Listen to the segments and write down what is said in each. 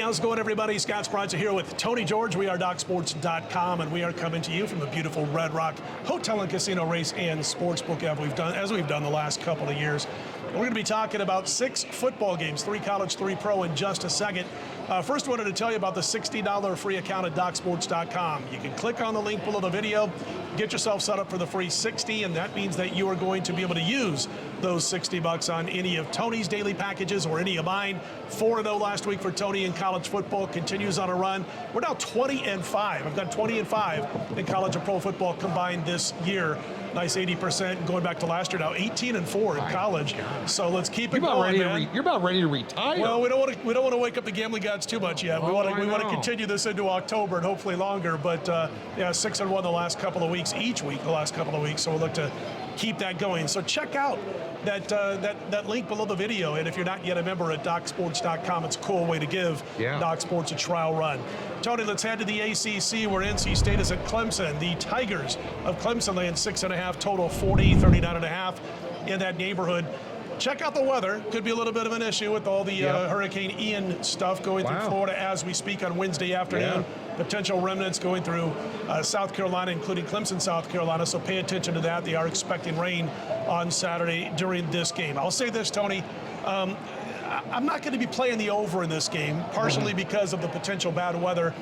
how's it going, everybody? Scott Spronza here with Tony George. We are DocSports.com, and we are coming to you from the beautiful Red Rock Hotel and Casino Race and Sportsbook as we've done the last couple of years. We're going to be talking about 6 football games, 3 college, 3 pro in just a second. First, I wanted to tell you about the $60 free account at DocSports.com. You can click on the link below the video, get yourself set up for the free 60, and that means that you are going to be able to use those $60 on any of Tony's daily packages or any of mine. 4-0 last week for Tony in college football, continues on a run. We're now 20-5. I've got 20-5 in college and pro football combined this year. Nice 80% going back to last year. Now 18-4 in college. So let's keep it going, man. You're about ready to retire. Well, we don't want to wake up the gambling gods too much yet. We want to continue this into October and hopefully longer. But yeah, 6-1 the last couple of weeks, each week the last couple of weeks. So we'll look to keep that going. So check out that link below the video, and if you're not yet a member at DocSports.com, it's a cool way to give Doc Sports a trial run. Tony, let's head to the ACC where NC State is at Clemson. The Tigers of Clemson laying 6.5, total 40, 39.5 in that neighborhood. Check out the weather. Could be a little bit of an issue with all the Hurricane Ian stuff going through Florida as we speak on Wednesday afternoon. Potential remnants going through South Carolina, including Clemson, South Carolina. So pay attention to that. They are expecting rain on Saturday during this game. I'll say this, Tony. I'm not going to be playing the over in this game, partially because of the potential bad weather,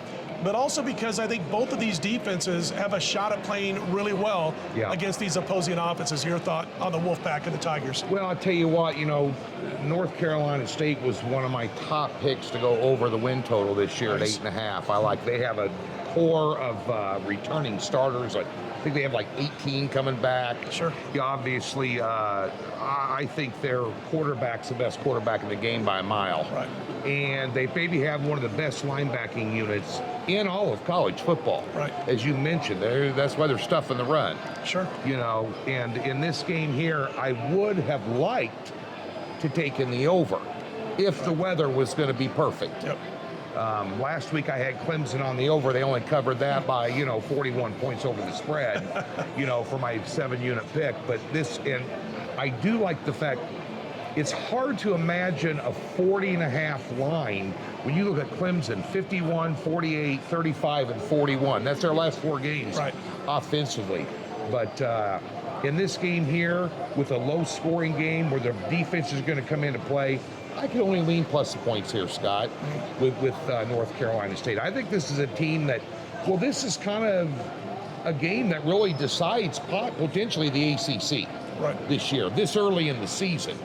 but also because I think both of these defenses have a shot at playing really well against these opposing offenses. Your thought on the Wolfpack and the Tigers? Well, I'll tell you what, North Carolina State was one of my top picks to go over the win total this year at 8.5. They have a core of returning starters. I think they have like 18 coming back. Sure. Obviously, I think their quarterback's the best quarterback in the game by a mile. Right. And they maybe have one of the best linebacking units in all of college football. Right. As you mentioned, that's why they're stuffing the run. Sure. And in this game here, I would have liked to take in the over if the weather was going to be perfect. Yep. Last week I had Clemson on the over. They only covered that by, 41 points over the spread, for my 7-unit pick. But and I do like the fact it's hard to imagine a 40.5 line when you look at Clemson, 51, 48, 35, and 41. That's their last 4 games offensively. But in this game here, with a low-scoring game where the defense is going to come into play, I can only lean plus the points here, Scott, with North Carolina State. I think this is a team that, this is kind of a game that really decides potentially the ACC this year, this early in the season.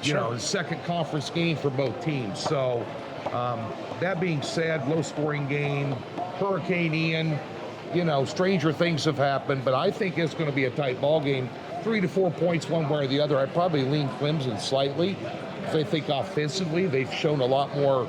The second conference game for both teams. So that being said, low-scoring game, Hurricane Ian, stranger things have happened, but I think it's going to be a tight ball game. 3 to 4 points one way or the other. I'd probably lean Clemson slightly. I think offensively they've shown a lot more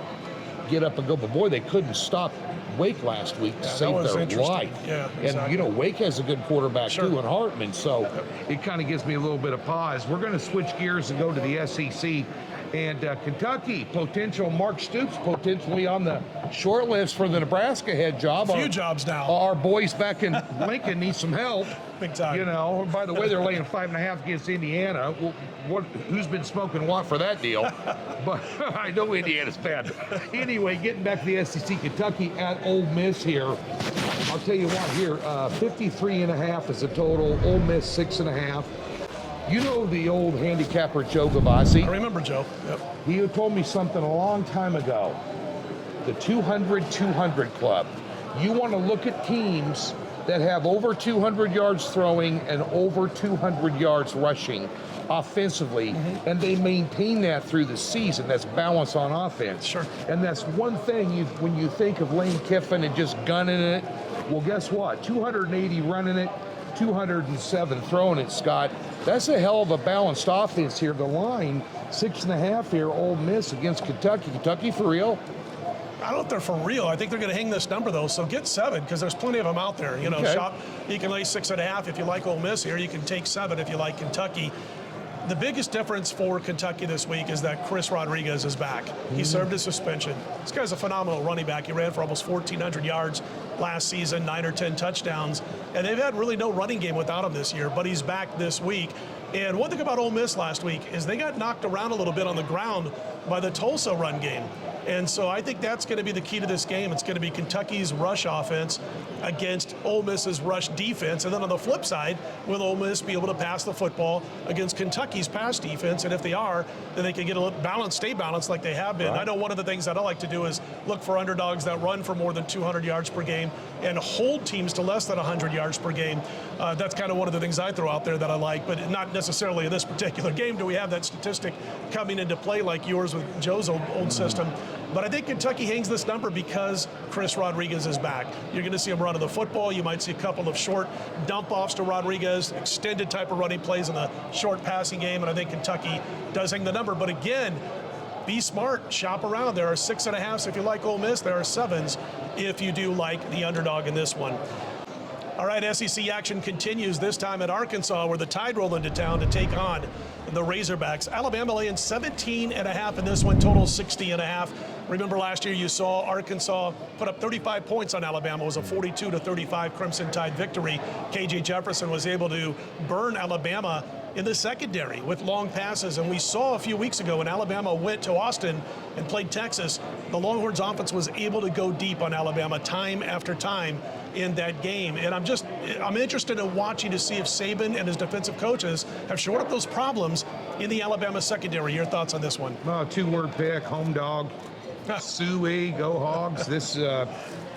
get up and go, but boy, they couldn't stop Wake last week to save their life. Yeah, exactly. And Wake has a good quarterback too in Hartman, so it kind of gives me a little bit of pause. We're going to switch gears and go to the SEC. And Kentucky, potential Mark Stoops potentially on the short list for the Nebraska head job. A few jobs now. Our boys back in Lincoln need some help. Big time. By the way, they're laying 5.5 against Indiana. Who's been smoking what for that deal? But I know Indiana's bad. Anyway, getting back to the SEC, Kentucky at Ole Miss here. I'll tell you what here, 53.5 is the total. Ole Miss 6.5. You know the old handicapper Joe Gavassi? I remember Joe. Yep. He had told me something a long time ago. The 200-200 club. You want to look at teams that have over 200 yards throwing and over 200 yards rushing offensively, and they maintain that through the season. That's balance on offense. Sure. And that's one thing when you think of Lane Kiffin and just gunning it. Well, guess what? 280 running it, 207 throwing it, Scott. That's a hell of a balanced offense here. The line, 6.5 here, Ole Miss against Kentucky. Kentucky for real? I don't know if they're for real. I think they're going to hang this number, though. So get 7, because there's plenty of them out there. You can lay 6.5 if you like Ole Miss here. You can take 7 if you like Kentucky. The biggest difference for Kentucky this week is that Chris Rodriguez is back. He served his suspension. This guy's a phenomenal running back. He ran for almost 1,400 yards last season, 9 or 10 touchdowns. And they've had really no running game without him this year, but he's back this week. And one thing about Ole Miss last week is they got knocked around a little bit on the ground by the Tulsa run game. And so I think that's going to be the key to this game. It's going to be Kentucky's rush offense against Ole Miss's rush defense. And then on the flip side, will Ole Miss be able to pass the football against Kentucky's pass defense? And if they are, then they can get a little balanced, stay balanced like they have been. Right. I know one of the things that I like to do is look for underdogs that run for more than 200 yards per game and hold teams to less than 100 yards per game. That's kind of one of the things I throw out there that I like, but not necessarily in this particular game do we have that statistic coming into play like yours with Joe's old system. But I think Kentucky hangs this number because Chris Rodriguez is back. You're going to see him running the football. You might see a couple of short dump-offs to Rodriguez, extended type of running plays in the short passing game, and I think Kentucky does hang the number. But again, be smart, shop around. There are 6.5s if you like Ole Miss. There are 7s if you do like the underdog in this one. All right, SEC action continues, this time at Arkansas, where the Tide roll into town to take on the Razorbacks. Alabama laying 17.5 in this one, total 60.5. Remember last year you saw Arkansas put up 35 points on Alabama. It was a 42-35 Crimson Tide victory. KJ Jefferson was able to burn Alabama in the secondary with long passes. And we saw a few weeks ago when Alabama went to Austin and played Texas, the Longhorns offense was able to go deep on Alabama time after time in that game. And I'm interested in watching to see if Saban and his defensive coaches have shored up those problems in the Alabama secondary. Your thoughts on this one? Well, 2-word pick, home dog. Suey, go Hogs. This, they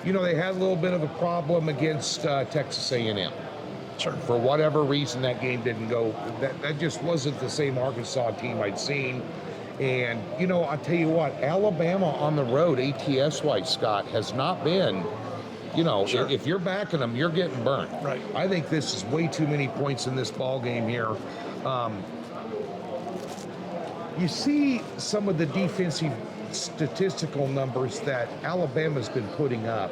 had a little bit of a problem against Texas A&M. Sure. For whatever reason, that game didn't go. That just wasn't the same Arkansas team I'd seen. And, I'll tell you what, Alabama on the road, ATS-wise, Scott, has not been, Sure. if you're backing them, you're getting burnt. Right. I think this is way too many points in this ball game here. You see some of the defensive statistical numbers that Alabama's been putting up,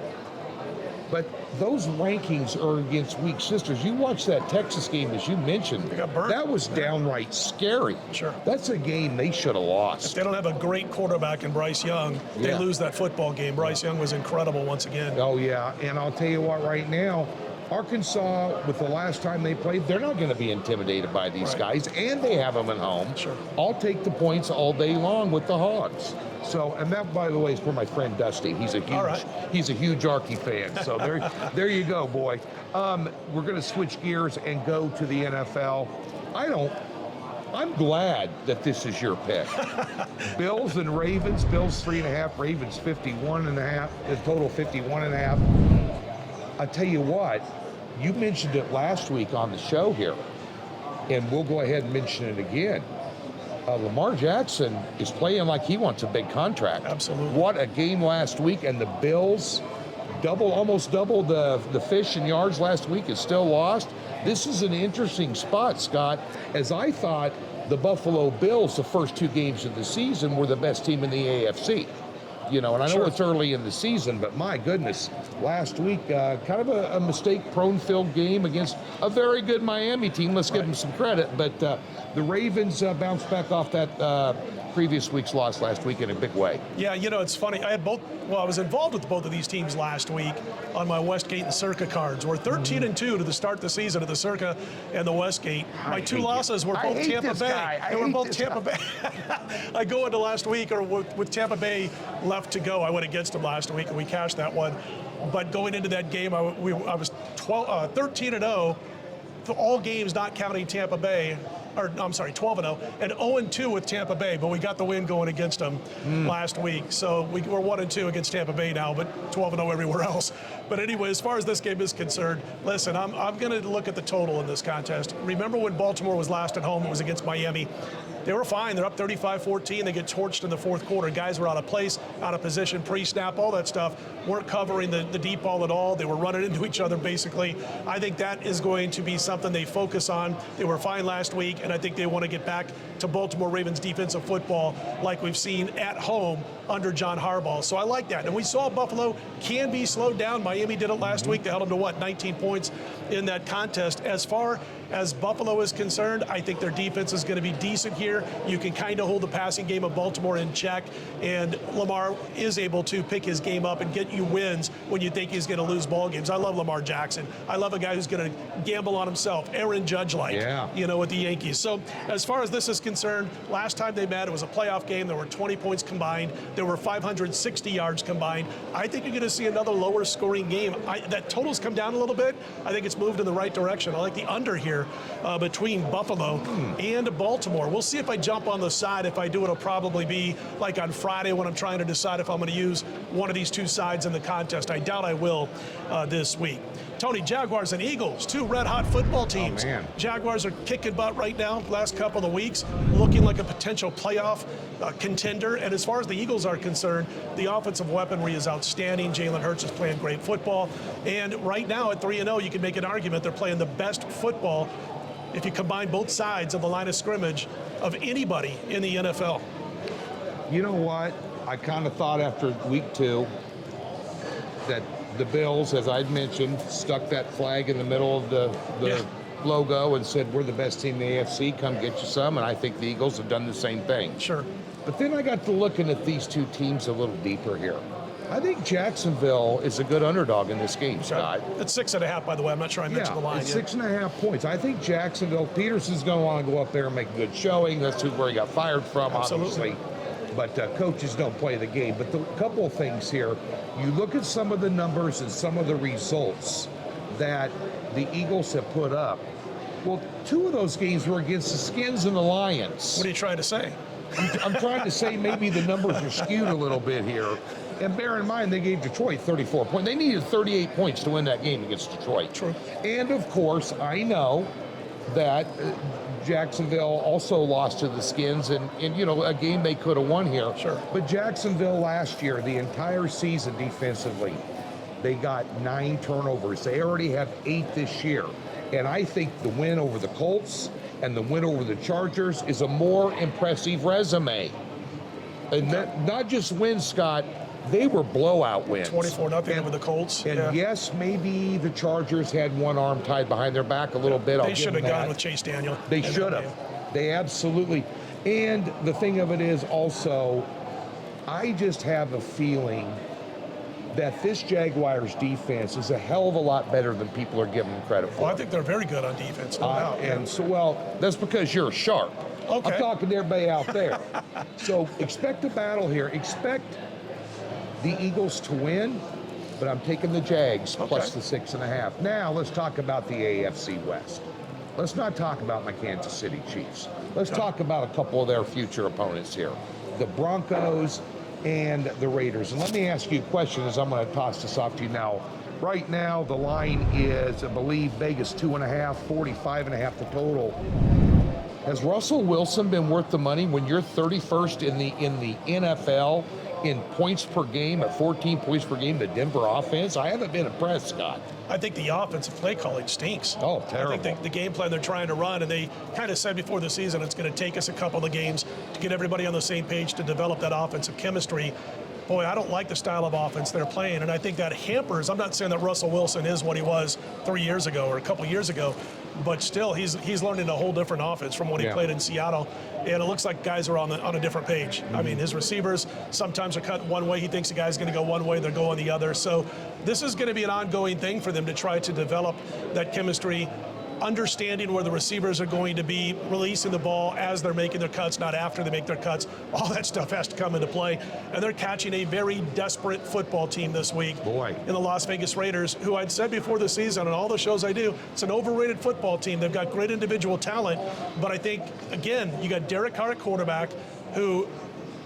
but those rankings are against weak sisters. You watch that Texas game, as you mentioned, They got burnt. that was downright scary. Sure. That's a game they should have lost. If they don't have a great quarterback in Bryce Young, they Yeah. lose that football game. Bryce Young was incredible once again. Oh, yeah, and I'll tell you what, right now, Arkansas, with the last time they played, they're not going to be intimidated by these Right. guys, and they have them at home. Sure. I'll take the points all day long with the Hogs. So, and that, by the way, is for my friend Dusty. He's a huge Arky fan. So there you go, boy. We're going to switch gears and go to the NFL. I'm glad that this is your pick. Bills and Ravens. Bills 3.5. Ravens 51.5. The total 51.5. I tell you what, you mentioned it last week on the show here, and we'll go ahead and mention it again. Lamar Jackson is playing like he wants a big contract. Absolutely. What a game last week, and the Bills almost doubled the fish and yards last week. Is still lost. This is an interesting spot, Scott, as I thought the Buffalo Bills, the first 2 games of the season, were the best team in the AFC. And I know Sure. it's early in the season, but my goodness, last week, kind of a mistake-prone filled game against a very good Miami team. Let's give them some credit. But the Ravens bounced back off that previous week's loss last week in a big way. Yeah, it's funny. I was involved with both of these teams last week on my Westgate and Circa cards. We're 13-2 to the start of the season at the Circa and the Westgate. My 2 losses were both Tampa Bay. They were both Tampa Bay. I go into last week, or with Tampa Bay left to go, I went against them last week, and we cashed that one. But going into that game, I was 13-0 for all games not counting Tampa Bay. 12-0, and 0-2 with Tampa Bay, but we got the win going against them last week. So we're 1-2 against Tampa Bay now, but 12-0 everywhere else. But anyway, as far as this game is concerned, listen, I'm going to look at the total in this contest. Remember when Baltimore was last at home? It was against Miami. They were fine. They're up 35-14. They get torched in the fourth quarter. Guys were out of place, out of position, pre-snap, all that stuff. Weren't covering the deep ball at all. They were running into each other, basically. I think that is going to be something they focus on. They were fine last week, and I think they want to get back to Baltimore Ravens defensive football like we've seen at home under John Harbaugh. So I like that. And we saw Buffalo can be slowed down. Miami did it last week. They held them to 19 points in that contest. As far as Buffalo is concerned, I think their defense is going to be decent here. You can kind of hold the passing game of Baltimore in check, and Lamar is able to pick his game up and get you wins when you think he's going to lose ball games. I love Lamar Jackson. I love a guy who's going to gamble on himself, Aaron Judge-like, with the Yankees. So as far as this is concerned, last time they met, it was a playoff game. There were 20 points combined. There were 560 yards combined. I think you're going to see another lower scoring game. That total's come down a little bit. I think it's moved in the right direction. I like the under here between Buffalo and Baltimore. We'll see if I jump on the side. If I do, it'll probably be like on Friday when I'm trying to decide if I'm going to use one of these two sides in the contest. I doubt I will this week. Tony, Jaguars and Eagles, two red-hot football teams. Jaguars are kicking butt right now, last couple of weeks, looking like a potential playoff contender. And as far as the Eagles are concerned, the offensive weaponry is outstanding. Jalen Hurts is playing great football. And right now at 3-0, you can make an argument they're playing the best football if you combine both sides of the line of scrimmage of anybody in the NFL. You know what? I kind of thought after week 2 that the Bills, as I'd mentioned, stuck that flag in the middle of the logo and said, we're the best team in the AFC, come get you some. And I think the Eagles have done the same thing. Sure. But then I got to looking at these two teams a little deeper here. I think Jacksonville is a good underdog in this game, Scott. It's 6.5, by the way. I'm not sure I mentioned the line. It's 6.5 points. I think Jacksonville, Peterson's going to want to go up there and make a good showing. That's where he got fired from, obviously. But coaches don't play the game. But a couple of things here. You look at some of the numbers and some of the results that the Eagles have put up. Well, 2 of those games were against the Skins and the Lions. What are you trying to say? I'm trying to say maybe the numbers are skewed a little bit here. And bear in mind, they gave Detroit 34 points. They needed 38 points to win that game against Detroit. True. And, of course, I know that Jacksonville also lost to the Skins, and a game they could have won here. Sure. But Jacksonville last year, the entire season defensively, they got 9 turnovers. They already have 8 this year. And I think the win over the Colts and the win over the Chargers is a more impressive resume. And not just wins, Scott, they were blowout wins. 24-0 over the Colts. And yes, maybe the Chargers had one arm tied behind their back a little bit. They should have gone with Chase Daniel. They should have. They absolutely. And the thing of it is also, I just have a feeling that this Jaguars defense is a hell of a lot better than people are giving them credit for. Well, I think they're very good on defense. No doubt. And so, well, that's because you're sharp. Okay. I'm talking to everybody out there. So expect a battle here. Expect the Eagles to win, but I'm taking the Jags plus the 6.5. Now let's talk about the AFC West. Let's not talk about my Kansas City Chiefs. Let's talk about a couple of their future opponents here. The Broncos and the Raiders. And let me ask you a question as I'm going to toss this off to you now. Right now, the line is, I believe, Vegas 2.5, 45.5 the total. Has Russell Wilson been worth the money when you're 31st in the NFL in points per game at 14 points per game, the Denver offense? I haven't been impressed, Scott. I think the offensive play calling stinks. Oh, terrible. I think the game plan they're trying to run, and they kind of said before the season it's going to take us a couple of games to get everybody on the same page to develop that offensive chemistry. Boy, I don't like the style of offense they're playing, and I think that hampers. I'm not saying that Russell Wilson is what he was 3 years ago or a couple years ago, but still, he's learning a whole different offense from when he played in Seattle, and it looks like guys are on a different page. I mean, his receivers sometimes are cut one way. He thinks the guy's going to go one way, they're going the other. So this is going to be an ongoing thing for them to try to develop that chemistry, understanding where the receivers are going to be, releasing the ball as they're making their cuts, not after they make their cuts. All that stuff has to come into play. And they're catching a very desperate football team this week in the Las Vegas Raiders, who I'd said before the season on all the shows I do, it's an overrated football team. They've got great individual talent, but I think, again, you got Derek Carr at quarterback, who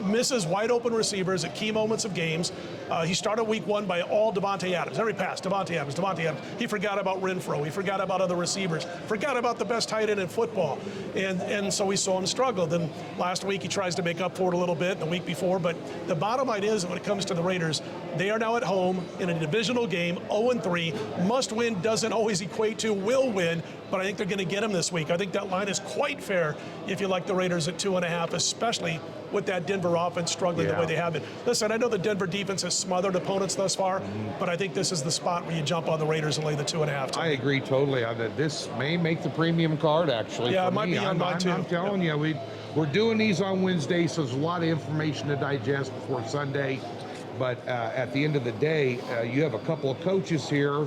misses wide open receivers at key moments of games. He started week 1 by all Devontae Adams. Every pass, Devontae Adams. He forgot about Renfro. He forgot about other receivers. Forgot about the best tight end in football. And so we saw him struggle. Then last week he tries to make up for it a little bit, the week before. But the bottom line is, when it comes to the Raiders, they are now at home in a divisional game, 0-3. Must win doesn't always equate to will win, but I think they're going to get him this week. I think that line is quite fair if you like the Raiders at 2.5, especially with that Denver offense struggling the way they have been. Listen, I know the Denver defense has smothered opponents thus far, but I think this is the spot where you jump on the Raiders and lay the 2.5. I agree totally. This may make the premium card, actually. Yeah, for it might me. be on mine, too. I'm telling you, we're doing these on Wednesday, so there's a lot of information to digest before Sunday. But at the end of the day, you have a couple of coaches here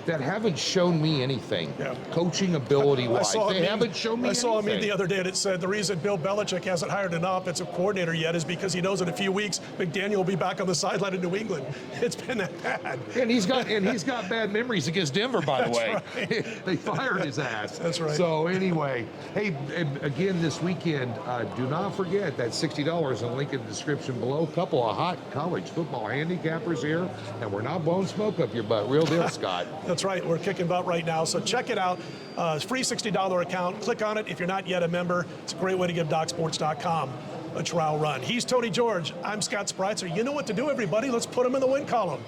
that haven't shown me anything, coaching ability-wise. They haven't shown me anything. I saw a meme the other day that said the reason Bill Belichick hasn't hired an offensive coordinator yet is because he knows in a few weeks McDaniel will be back on the sideline in New England. It's been that bad. And he's got bad memories against Denver, by the way. Right. They fired his ass. That's right. So anyway, hey, again this weekend, do not forget that $60 in link in the description below. A couple of hot college football handicappers here, and we're not blowing smoke up your butt. Real deal, Scott. That's right. We're kicking butt right now. So check it out. Free $60 account. Click on it if you're not yet a member. It's a great way to give DocSports.com a trial run. He's Tony George. I'm Scott Spreitzer. You know what to do, everybody. Let's put him in the win column.